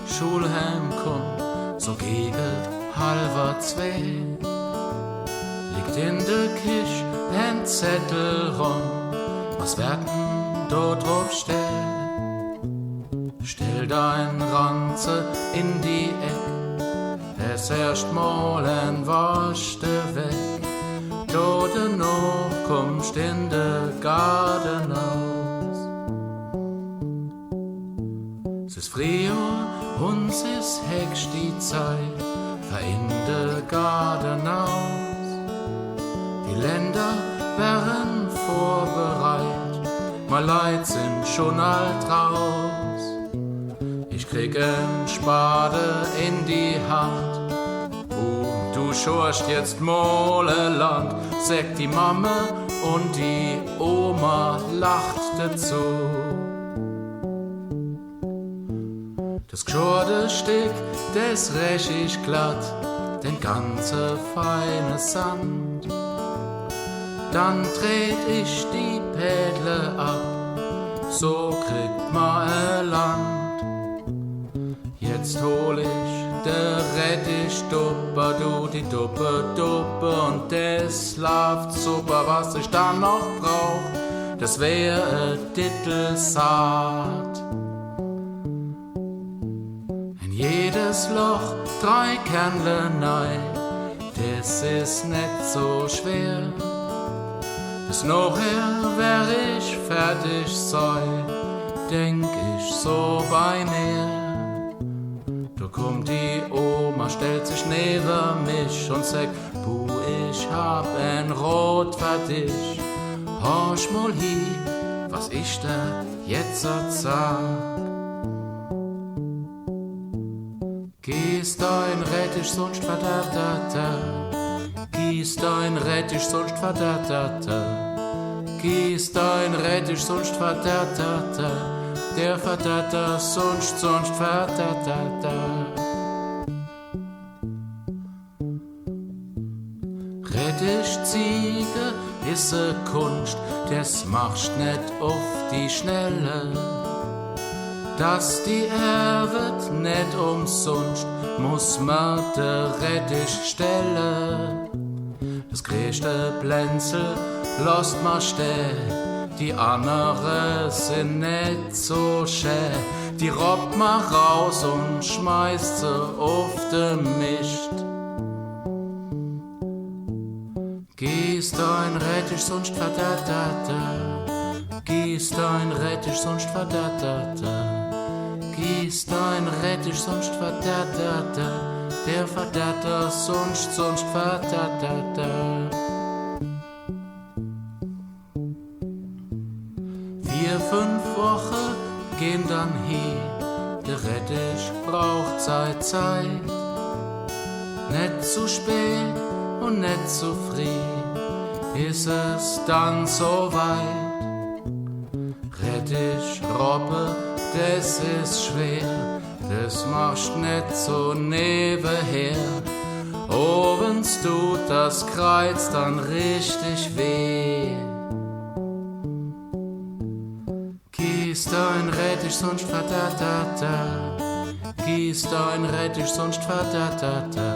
Schulheim kommt, so gegen 1:30. Liegt in der Kisch ein Zettel rum, was werden dort drauf steht. Stell dein Ranze in die Eck, es erst mal ein Wasch de weg. Dort noch kommst in de Garten aus. Es ist Frühjahr und es ist hext die Zeit, fahr in de Garten aus. Die Länder wären vorbereit, mal Leid sind schon alt raus. Ich krieg ein Spade in die Hand, du schorst jetzt Moleland, sagt die Mama und die Oma lacht dazu. Das geschorte Stück, das räch ich glatt, den ganze feine Sand. Dann dreht ich die Pädle ab, so kriegt ma Land. Jetzt hol ich der Rettich Dupper, du die Duppe und das läuft super, was ich dann noch brauch, das wär Dittelsaat. In jedes Loch 3 Kernle nei, das ist nicht so schwer. Bis nachher wär ich fertig sei, denk ich so bei mir. Kommt die Oma, stellt sich neben mich und sagt, Puh, ich hab ein Rot für dich. Horch mal hier, was ich da jetzt sag. Gehst dein Rettich, sonst verdattata. Gehst dein Rettich, sonst verdattata. Gehst dein Rettich, sonst verdattata. Der Verdatter, sonst Verdatter. Rettichziege ist a Kunst, das machst net auf die Schnelle. Dass die wird net umsonst, muss man de Rettich stellen. Das größte Plänzel lost ma stehen. Die andere sind nicht so schön, die robbt ma raus und schmeißt sie auf den Mist. Gieß dein Rettich, sonst verdattata. Gieß dein Rettich, sonst verdattata. Gieß dein Rettich, sonst verdattata. Der Verdatter, sonst verdattata. 4-5 Wochen gehen dann hier, der Rettich braucht Zeit. Nicht zu spät und nicht zu früh, ist es dann so weit. Rettich, Robbe, das ist schwer, das machst nicht so nebenher. Wenn's tut das Kreuz dann richtig weh. Gieß dein Rettich, sonst verdattata. Gieß dein Rettich, sonst verdattata.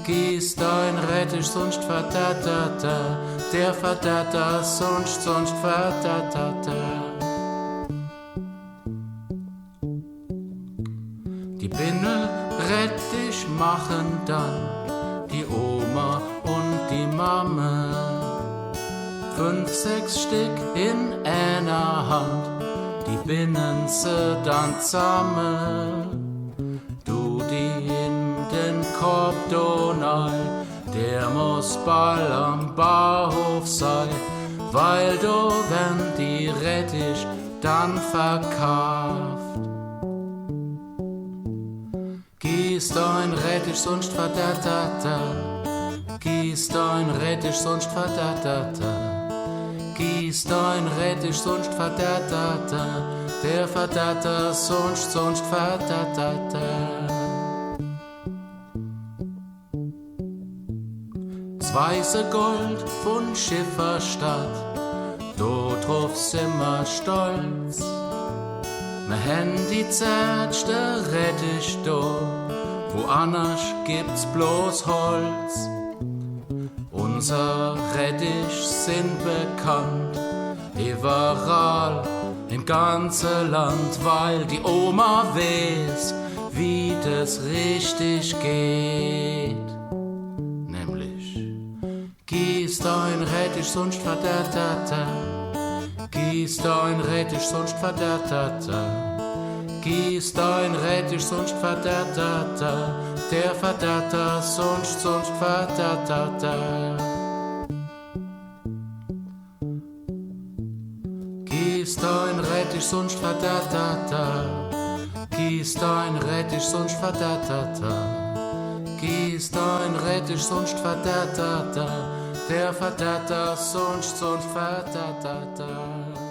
Gieß dein Rettich, sonst verdattata. Der Verdatter, sonst verdattata. Die Bindel Rettich machen dann die Oma und die Mama. 5-6 Stück in einer Hand, die binden sie dann zusammen. Du die in den Korb Donald, der muss bald am Bahnhof sein, weil du werden die Rettich dann verkauft. Gieß dein Rettich, sonst verdattata. Gieß dein Rettich, sonst verdattata. Gieß dein Rettich, sonst verdattata. Der Verdatter, sonst verdattata. Das weiße Gold von Schifferstadt, dort drauf sind wir stolz. Wir haben die zärtste Rettich da, woanders gibt's bloß Holz. Unser Rettich sind bekannt, überall im ganzen Land, weil die Oma weiß, wie das richtig geht. Nämlich, gieß dein Rettich, sonst verdärrt er. Gieß dein Rettich, sonst verdärrt er. Gieß dein Rettich, sonst verdärrt er. Der verdärrt er, sonst verdärrt er. Gieß dein Rettich, sonst verdärrt er. Gieß dein Rettich, sonst verdärrt er. Gieß dein Rettich, sonst verdärrt er. Der verdärrt er, sonst verdärrt er.